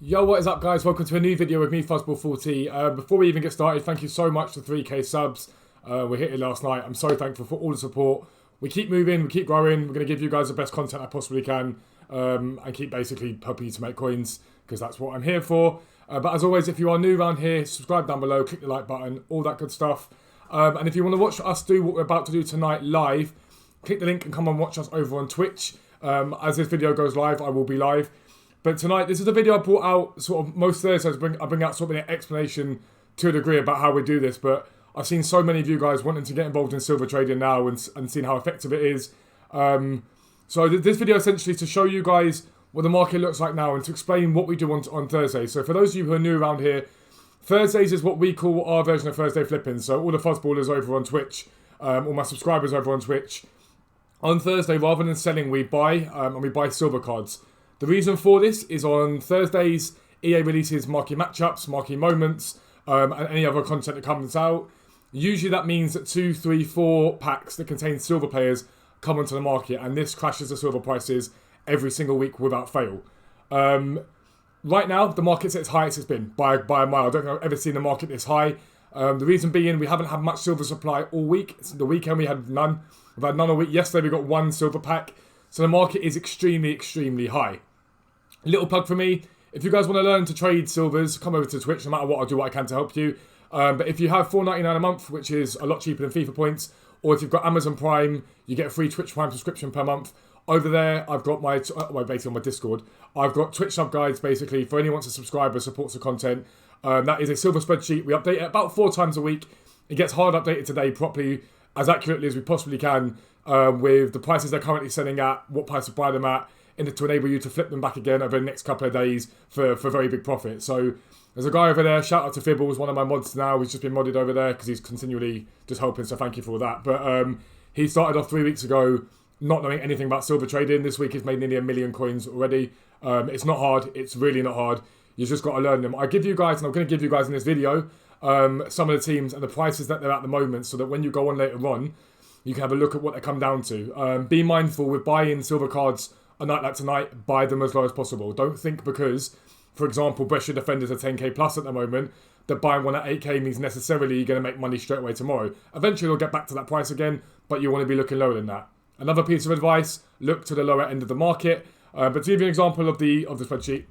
Yo, what is up, guys? Welcome to a new video with me, Fuzzball40. Before we even get started, thank you so much for 3k subs. We hit it last night. I'm so thankful for all the support. We keep moving, we keep growing. We're going to give you guys the best content I possibly can and keep basically helping you to make coins because that's what I'm here for. But as always, if you are new around here, subscribe down below, click the like button, all that good stuff. And if you want to watch us do what we're about to do tonight live, click the link and come and watch us over on Twitch. As this video goes live, I will be live. But tonight, this is a video I brought out sort of most Thursdays. I bring out sort of an explanation to a degree about how we do this. But I've seen so many of you guys wanting to get involved in silver trading now and seeing how effective it is. So this video essentially to show you guys what the market looks like now and to explain what we do on Thursdays. So for those of you who are new around here, Thursdays is what we call our version of Thursday flipping. So all the fuzzballers over on Twitch, all my subscribers over on Twitch, on Thursday, rather than selling, we buy and we buy silver cards. The reason for this is on Thursdays, EA releases marquee matchups, marquee moments, and any other content that comes out. Usually that means that 2, 3, 4 packs that contain silver players come onto the market, and this crashes the silver prices every single week without fail. Right now, the market's at its highest it's been by a mile. I don't think I've ever seen the market this high. The reason being, we haven't had much silver supply all week. The weekend we had none. We've had none all week. Yesterday we got 1 silver pack. So the market is extremely, extremely high. Little plug for me, if you guys want to learn to trade silvers, come over to Twitch. No matter what, I'll do what I can to help you. But if you have $4.99 a month, which is a lot cheaper than FIFA points, or if you've got Amazon Prime, you get a free Twitch Prime subscription per month. Over there, I've got basically on my Discord, I've got Twitch sub guides basically for anyone to subscribe or supports the content. That is a silver spreadsheet. We update it about 4 times a week. It gets hard updated today properly, as accurately as we possibly can, with the prices they're currently selling at, what price to buy them at, to enable you to flip them back again over the next couple of days for very big profit. So there's a guy over there, shout out to Fibbles, one of my mods now. He's just been modded over there because he's continually just helping, so thank you for all that. But he started off 3 weeks ago not knowing anything about silver trading. This week he's made nearly 1 million coins already. It's not hard. It's really not hard. You've just got to learn them. I give you guys, and I'm going to give you guys in this video, some of the teams and the prices that they're at the moment so that when you go on later on, you can have a look at what they come down to. Be mindful with buying silver cards a night like tonight, buy them as low as possible. Don't think because, for example, Brescia defenders are 10k plus at the moment, that buying one at 8k means necessarily you're going to make money straight away tomorrow. Eventually you'll get back to that price again, but you want to be looking lower than that. Another piece of advice, look to the lower end of the market. But to give you an example of the spreadsheet,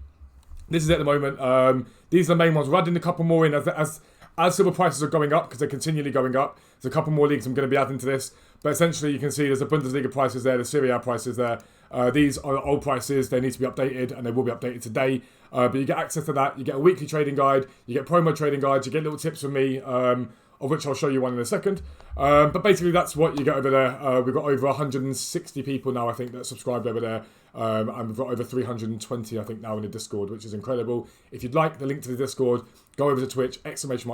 this is it at the moment. These are the main ones. We're adding a couple more in as silver prices are going up, because they're continually going up. There's a couple more leagues I'm going to be adding to this. But essentially you can see there's the Bundesliga prices there, the Serie A prices there. These are old prices, they need to be updated, and they will be updated today. But you get access to that, you get a weekly trading guide, you get promo trading guides, you get little tips from me, of which I'll show you one in a second. But basically that's what you get over there. We've got over 160 people now, I think, that subscribed over there. And we've got over 320, I think, now in the Discord, which is incredible. If you'd like the link to the Discord, go over to Twitch,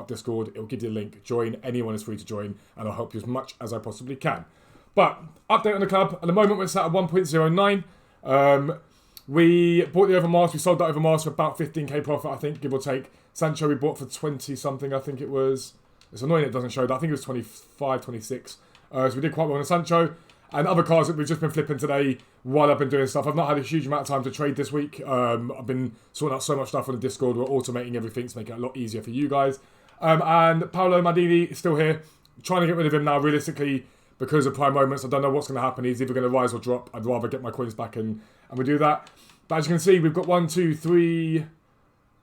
!Discord, it'll give you a link, join, anyone is free to join, and I'll help you as much as I possibly can. But, update on the club, at the moment we're sat at 1.09. We bought the Overmars, we sold that Overmars for about 15k profit, I think, give or take. Sancho we bought for 20 something, I think it was. It's annoying it doesn't show that, I think it was 25, 26. So we did quite well on Sancho. And other cards that we've just been flipping today while I've been doing stuff. I've not had a huge amount of time to trade this week. I've been sorting out so much stuff on the Discord. We're automating everything to make it a lot easier for you guys. And Paolo Maldini is still here. Trying to get rid of him now, realistically, because of prime moments. I don't know what's going to happen. He's either going to rise or drop. I'd rather get my coins back and we do that. But as you can see, we've got 1, 2, 3,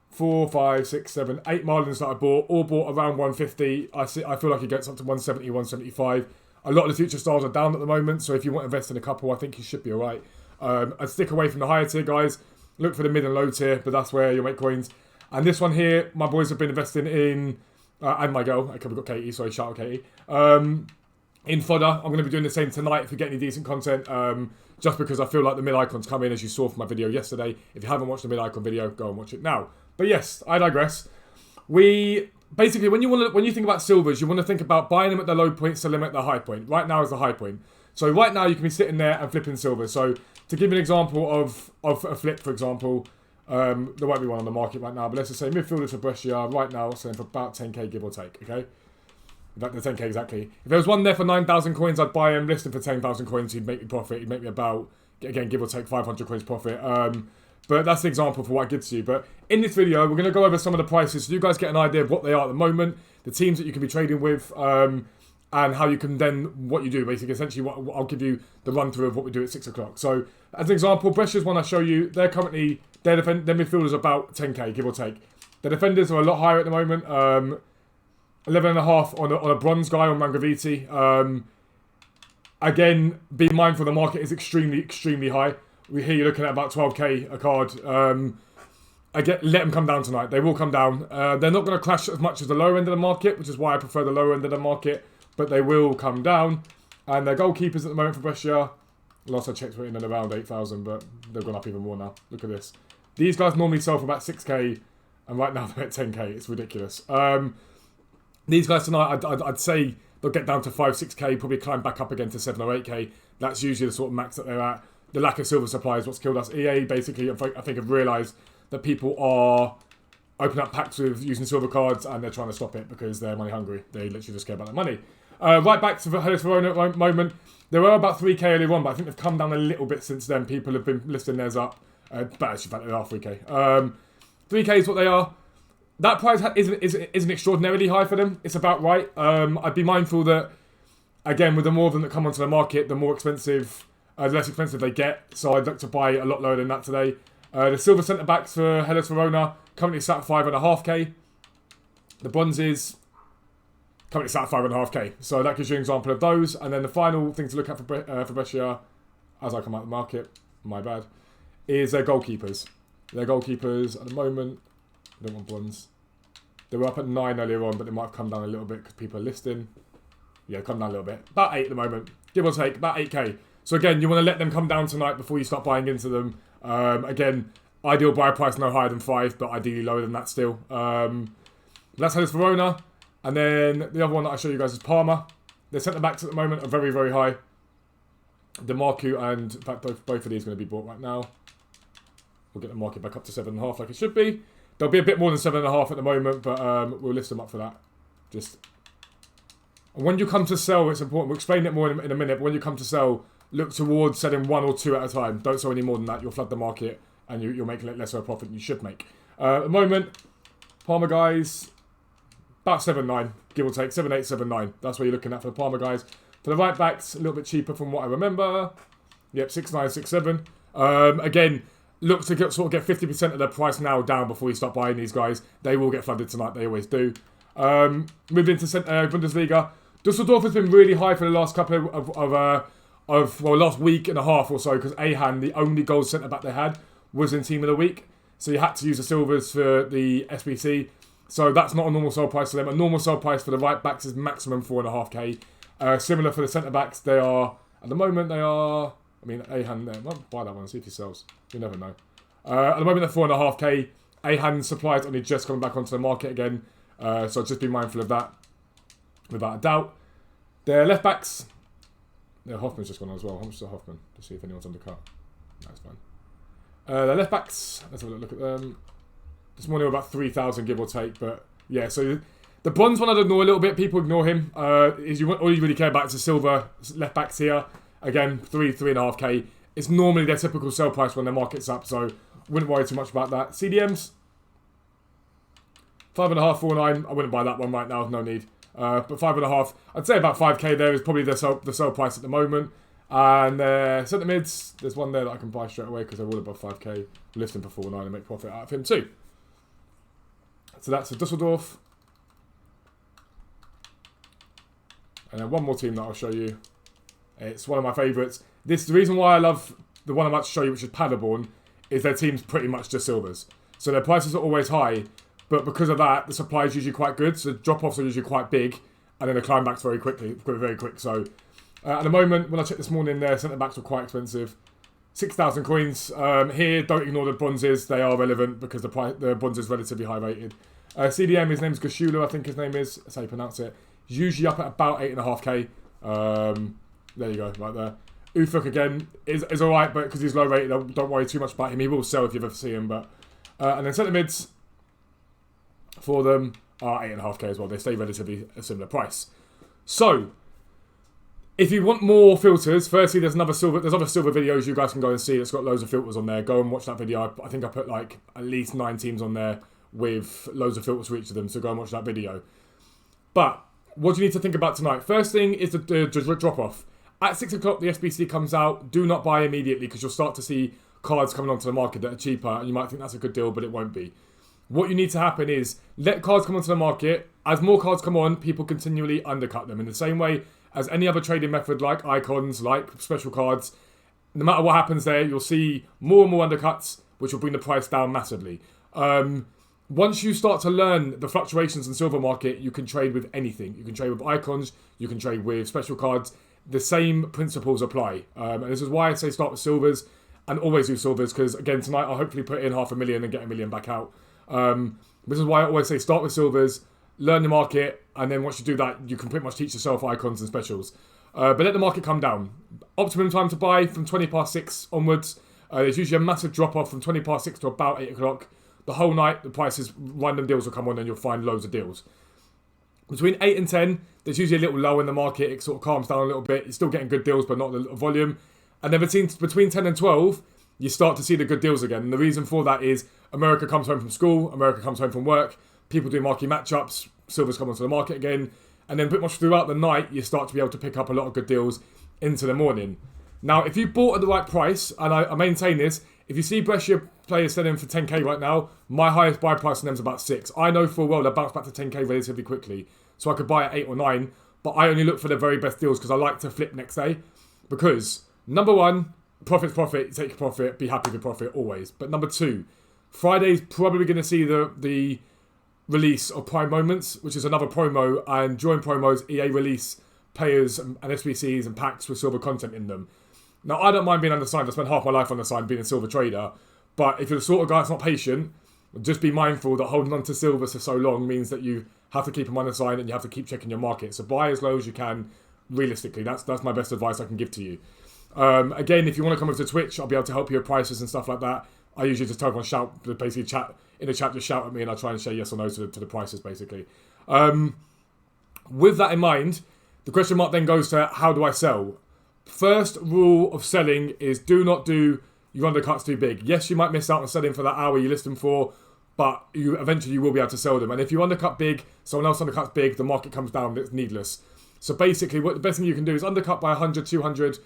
4, 5, 6, 7, 8 Marlins that I bought. All bought around 150. I feel like it gets up to 170, 175. A lot of the future stars are down at the moment, so if you want to invest in a couple, I think you should be alright. I'd stick away from the higher tier guys. Look for the mid and low tier, but that's where you'll make coins. And this one here, my boys have been investing in, and my girl, we've got Katie, sorry, shout out Katie. In fodder, I'm going to be doing the same tonight if we get any decent content, just because I feel like the mid icons come in, as you saw from my video yesterday. If you haven't watched the mid icon video, go and watch it now. But yes, I digress. Basically, when you think about silvers, you want to think about buying them at the low point, selling them at the high point. Right now is the high point. So right now you can be sitting there and flipping silver. So to give you an example of a flip, for example, there won't be one on the market right now, but let's just say midfielder to Brescia right now selling for about 10k give or take, okay? The 10k exactly. If there was one there for 9,000 coins, I'd buy him. Listing for 10,000 coins, he'd make me profit. He'd make me about, again, give or take 500 coins profit. But that's an example for what I give to you. But in this video, we're going to go over some of the prices so you guys get an idea of what they are at the moment, the teams that you can be trading with, and how you can then, what you do, basically. Essentially, what I'll give you the run-through of what we do at 6 o'clock. So, as an example, Brescia's one I show you, their midfielders about 10k, give or take. The defenders are a lot higher at the moment. 11.5 on a bronze guy on Mangraviti. Again, be mindful the market is extremely high. We hear you're looking at about 12k a card. Let them come down tonight. They will come down. They're not going to crash as much as the lower end of the market, which is why I prefer the lower end of the market. But they will come down. And their goalkeepers at the moment for Brescia, last I checked, were in and around 8,000, but they've gone up even more now. Look at this. These guys normally sell for about 6k, and right now they're at 10k. It's ridiculous. These guys tonight, I'd say they'll get down to 5, 6k, probably climb back up again to 7 or 8k. That's usually the sort of max that they're at. The lack of silver supply is what's killed us. EA basically, I think, have realised that people are opening up packs with using silver cards, and they're trying to stop it because they're money hungry. They literally just care about their money. Right back to Hellas Verona at the moment. They were about 3k earlier on, but I think they've come down a little bit since then. People have been listing theirs up. But actually, they are 3k. 3k is what they are. That price isn't extraordinarily high for them. It's about right. I'd be mindful that, again, with the more of them that come onto the market, the more expensive, the less expensive they get. So I'd look to buy a lot lower than that today. The silver centre backs for Hellas Verona currently sat at 5.5k. The bronzes currently sat at 5.5k. So that gives you an example of those. And then the final thing to look at for Brescia, as I come out of the market, my bad, is their goalkeepers. Their goalkeepers at the moment, I don't want bronze. They were up at 9 earlier on, but they might have come down a little bit because people are listing. Yeah, come down a little bit. About 8 at the moment. Give or take, about 8k. So again, you want to let them come down tonight before you start buying into them. Again, ideal buy price no higher than 5, but ideally lower than that still. That's Hellas Verona. And then the other one that I show you guys is Parma. Their centre-backs at the moment are very high. DeMarco and, in fact, both of these are going to be bought right now. We'll get the market back up to 7.5 like it should be. There'll be a bit more than 7.5 at the moment, but we'll list them up for that. And when you come to sell, it's important. We'll explain it more in a minute, but when you come to sell, look towards selling 1 or 2 at a time. Don't sell any more than that. You'll flood the market, and you'll make less of a profit than you should make. At the moment, Parma guys, about 7.9, give or take. 7.8, 7.9. That's what you're looking at for the Parma guys. For the right backs, a little bit cheaper from what I remember. Yep, 6.9, 6.7. Again, look to sort of get 50% of their price now down before you start buying these guys. They will get flooded tonight. They always do. Moving to Bundesliga. Dusseldorf has been really high for the last couple last week and a half or so, because Ahan, the only gold centre-back they had, was in Team of the Week. So you had to use the silvers for the SBC. So that's not a normal sell price for them. A normal sell price for the right backs is maximum 4.5k. Similar for the centre-backs, they are, at the moment, Ahan there. Might buy that one and see if he sells. You never know. At the moment, they're 4.5k. Ahan supply is only just coming back onto the market again. So just be mindful of that, without a doubt. Their left backs, Hoffman's just gone on as well. How much is Hoffman? To see if anyone's undercut. No, it's fine. Their left backs, let's have a look at them. This morning were about 3,000, give or take. But yeah, so the bronze one I'd ignore a little bit. People ignore him. All you really care about is the silver left backs here. Again, 3.5k. It's normally their typical sell price when their market's up, so wouldn't worry too much about that. CDMs, 5.5, 4.9. I wouldn't buy that one right now. No need. But 5.5, I'd say about 5k there is probably the sell price at the moment. And centre mids, there's one there that I can buy straight away because they're all above 5k. We'll list him for 4.9 and make profit out of him too. So that's for Dusseldorf. And then one more team that I'll show you. It's one of my favourites. The reason why I love the one I'm about to show you, which is Paderborn, is their team's pretty much just silvers. So their prices are always high, but because of that, the supply is usually quite good. So drop-offs are usually quite big, and then the climb backs very quick. So at the moment, when I checked this morning, their centre-backs were quite expensive. 6,000 coins. Here, don't ignore the bronzes. They are relevant because the bronze is relatively high rated. CDM, his name's Gashula, I think his name is. That's how you pronounce it. He's usually up at about 8.5k. There you go, right there. Ufuk again is alright, but because he's low rated, don't worry too much about him. He will sell if you ever see him. But and then centre mids for them are 8.5k as well. They stay relatively a similar price. So If you want more filters, firstly, there's other silver videos you guys can go and see. It's got loads of filters on there. Go and watch that video. I think I put like at least 9 teams on there with loads of filters for each of them. So go and watch that video. But what do you need to think about tonight? First thing is the drop off. At 6 o'clock, the SBC comes out. Do not buy immediately because you'll start to see cards coming onto the market that are cheaper, and you might think that's a good deal, but it won't be. What you need to happen is let cards come onto the market. As more cards come on, people continually undercut them in the same way as any other trading method like icons, like special cards. No matter what happens there, you'll see more and more undercuts, which will bring the price down massively. Once you start to learn the fluctuations in silver market, you can trade with anything. You can trade with icons, you can trade with special cards. The same principles apply. And this is why I say start with silvers and always do silvers, because again, tonight I'll hopefully put in 500,000 and get 1 million back out. This is why I always say start with silvers, learn the market, and then once you do that, you can pretty much teach yourself icons and specials. But let the market come down. Optimum time to buy from 20 past 6 onwards. There's usually a massive drop off from 20 past 6 to about 8 o'clock. The whole night, the prices, random deals will come on and you'll find loads of deals. Between 8 and 10, there's usually a little lull in the market. It sort of calms down a little bit. You're still getting good deals, but not the volume. And then between 10 and 12, you start to see the good deals again. And the reason for that is America comes home from school, America comes home from work, people do marquee matchups, silvers come onto the market again, and then pretty much throughout the night, you start to be able to pick up a lot of good deals into the morning. Now, if you bought at the right price, and I maintain this, if you see Brescia players selling for 10k right now, my highest buy price on them is about 6. I know full well they'll bounce back to 10k relatively quickly, so I could buy at 8 or 9, but I only look for the very best deals because I like to flip next day. Because, number one, profit's profit, take your profit, be happy with profit always. But number two, Friday's probably going to see the release of Prime Moments, which is another promo, and during promos, EA release players and SBCs and packs with silver content in them. Now, I don't mind being undersigned. I spent half my life on the side being a silver trader. But if you're the sort of guy that's not patient, just be mindful that holding on to silver for so long means that you have to keep them undersigned and you have to keep checking your market. So buy as low as you can, realistically. That's my best advice I can give to you. Again, if you want to come over to Twitch, I'll be able to help you with prices and stuff like that. I usually just tell everyone basically chat in the chat, just shout at me and I'll try and say yes or no to the prices, basically. With that in mind, the question mark then goes to how do I sell? First rule of selling is do not do your undercuts too big. Yes, you might miss out on selling for that hour you list them for, but you eventually will be able to sell them. And if you undercut big, someone else undercuts big, the market comes down, it's needless. So basically, what the best thing you can do is undercut by 100, 200,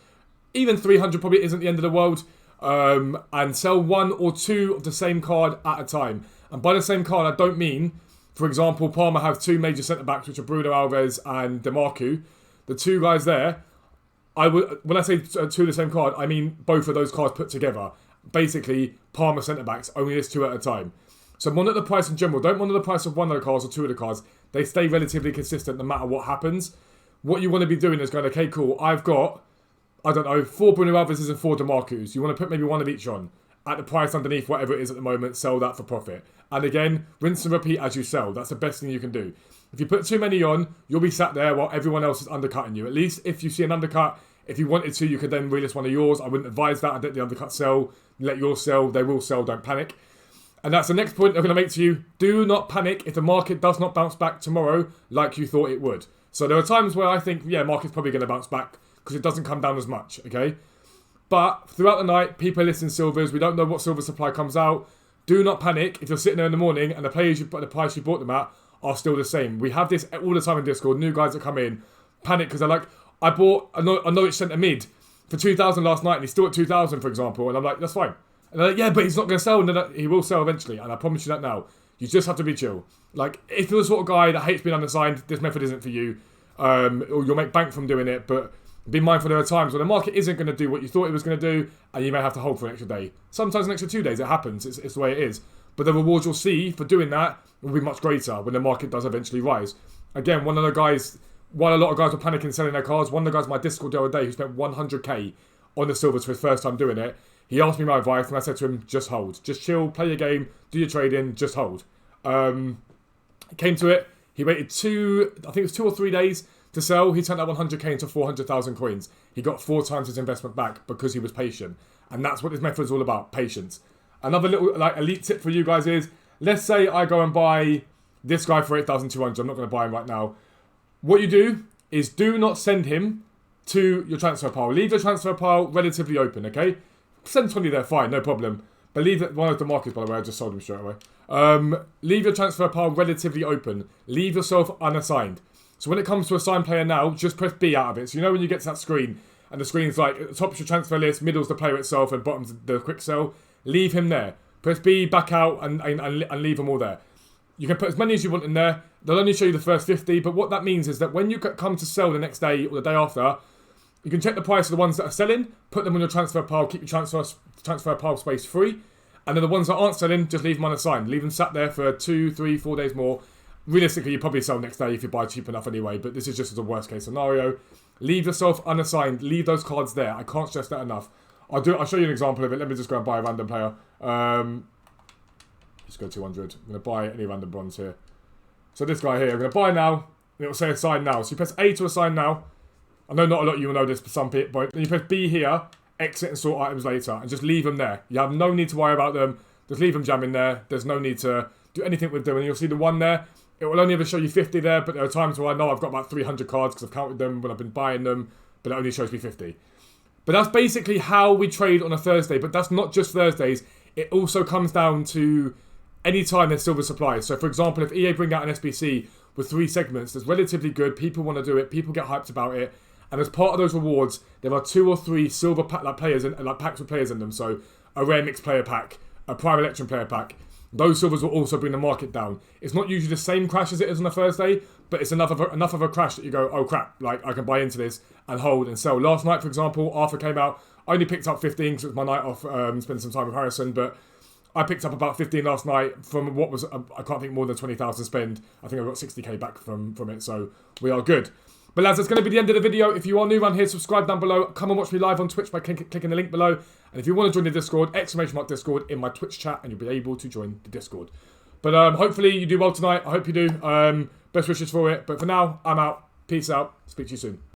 even 300 probably isn't the end of the world, and sell 1 or 2 of the same card at a time. And by the same card, I don't mean, for example, Parma have 2 major centre-backs, which are Bruno Alves and DeMarco. The 2 guys there, when I say 2 of the same card, I mean both of those cards put together. Basically, Parma centre-backs, only list 2 at a time. So monitor the price in general. Don't monitor the price of 1 of the cards or 2 of the cards. They stay relatively consistent no matter what happens. What you want to be doing is going, okay, cool, I've got, I don't know, 4 Bruno Alves and 4 DeMarcos. You want to put maybe 1 of each on. At the price underneath, whatever it is at the moment, sell that for profit. And again, rinse and repeat as you sell. That's the best thing you can do. If you put too many on, you'll be sat there while everyone else is undercutting you. At least if you see an undercut, if you wanted to, you could then relist 1 of yours. I wouldn't advise that. I'd let the undercut sell. Let yours sell. They will sell. Don't panic. And that's the next point I'm going to make to you. Do not panic if the market does not bounce back tomorrow like you thought it would. So there are times where I think, yeah, market's probably going to bounce back because it doesn't come down as much, okay? But throughout the night, people are listing silvers. We don't know what silver supply comes out. Do not panic if you're sitting there in the morning and the price you bought them at are still the same. We have this all the time in Discord. New guys that come in, panic because they're like, I bought a Norwich centre mid for 2,000 last night and he's still at 2,000, for example. And I'm like, that's fine. And they're like, yeah, but he's not going to sell. And he will sell eventually. And I promise you that now. You just have to be chill. Like, if you're the sort of guy that hates being undersigned, this method isn't for you. Or you'll make bank from doing it. But be mindful there are times when the market isn't going to do what you thought it was going to do. And you may have to hold for an extra day. Sometimes an extra 2 days. It happens. It's the way it is. But the rewards you'll see for doing that will be much greater when the market does eventually rise. Again, while a lot of guys were panicking selling their cards, one of the guys in my Discord the other day who spent 100k on the silvers for his first time doing it, he asked me my advice and I said to him, just hold. Just chill, play your game, do your trading, just hold. Came to it, he waited 2 or 3 days to sell. He turned that 100k into 400,000 coins. He got 4 times his investment back because he was patient. And that's what this method is all about, patience. Another little elite tip for you guys is, let's say I go and buy this guy for 8,200. I'm not going to buy him right now. What you do is do not send him to your transfer pile. Leave your transfer pile relatively open, okay? Send 20 there, fine, no problem. But leave it, one of the markets, by the way, I just sold them straight away. Leave your transfer pile relatively open. Leave yourself unassigned. So when it comes to assign player now, just press B out of it. So you know when you get to that screen, and the screen's like, at the top's your transfer list, middle's the player itself, and bottom's the quick sell. Leave him there. Press B, back out, and leave them all there. You can put as many as you want in there. They'll only show you the first 50, but what that means is that when you come to sell the next day or the day after, you can check the price of the ones that are selling, put them on your transfer pile, keep your transfer pile space free, and then the ones that aren't selling, just leave them unassigned. Leave them sat there for 2, 3, 4 days more. Realistically, you probably sell next day if you buy cheap enough anyway, but this is just as a worst case scenario. Leave yourself unassigned. Leave those cards there. I can't stress that enough. I'll show you an example of it. Let me just go and buy a random player. Just go 200. I'm going to buy any random bronze here. So this guy here, I'm going to buy now. And it will say assign now. So you press A to assign now. I know not a lot of you will know this, but some people. But then you press B here, exit and sort items later, and just leave them there. You have no need to worry about them. Just leave them jamming there. There's no need to do anything with them. And you'll see the one there. It will only ever show you 50 there, but there are times where I know I've got about 300 cards because I've counted them when I've been buying them, but it only shows me 50. But that's basically how we trade on a Thursday, but that's not just Thursdays. It also comes down to any time there's silver supply. So for example, if EA bring out an SBC with 3 segments that's relatively good, people want to do it, people get hyped about it, and as part of those rewards, there are 2 or 3 silver players and packs with players in them. So a rare mixed player pack, a prime election player pack. Those silvers will also bring the market down. It's not usually the same crash as it is on a Thursday, but it's enough of a crash that you go, oh crap, like I can buy into this and hold and sell. Last night, for example, Arthur came out. I only picked up 15 because it was my night off, spending some time with Harrison, but I picked up about 15 last night from what was, I can't think more than 20,000 spend. I think I got 60k back from it, so we are good. But lads, that's going to be the end of the video. If you are new around here, subscribe down below. Come and watch me live on Twitch by clicking the link below. And if you want to join the Discord, !Discord in my Twitch chat, and you'll be able to join the Discord. But hopefully you do well tonight. I hope you do. Best wishes for it. But for now, I'm out. Peace out. Speak to you soon.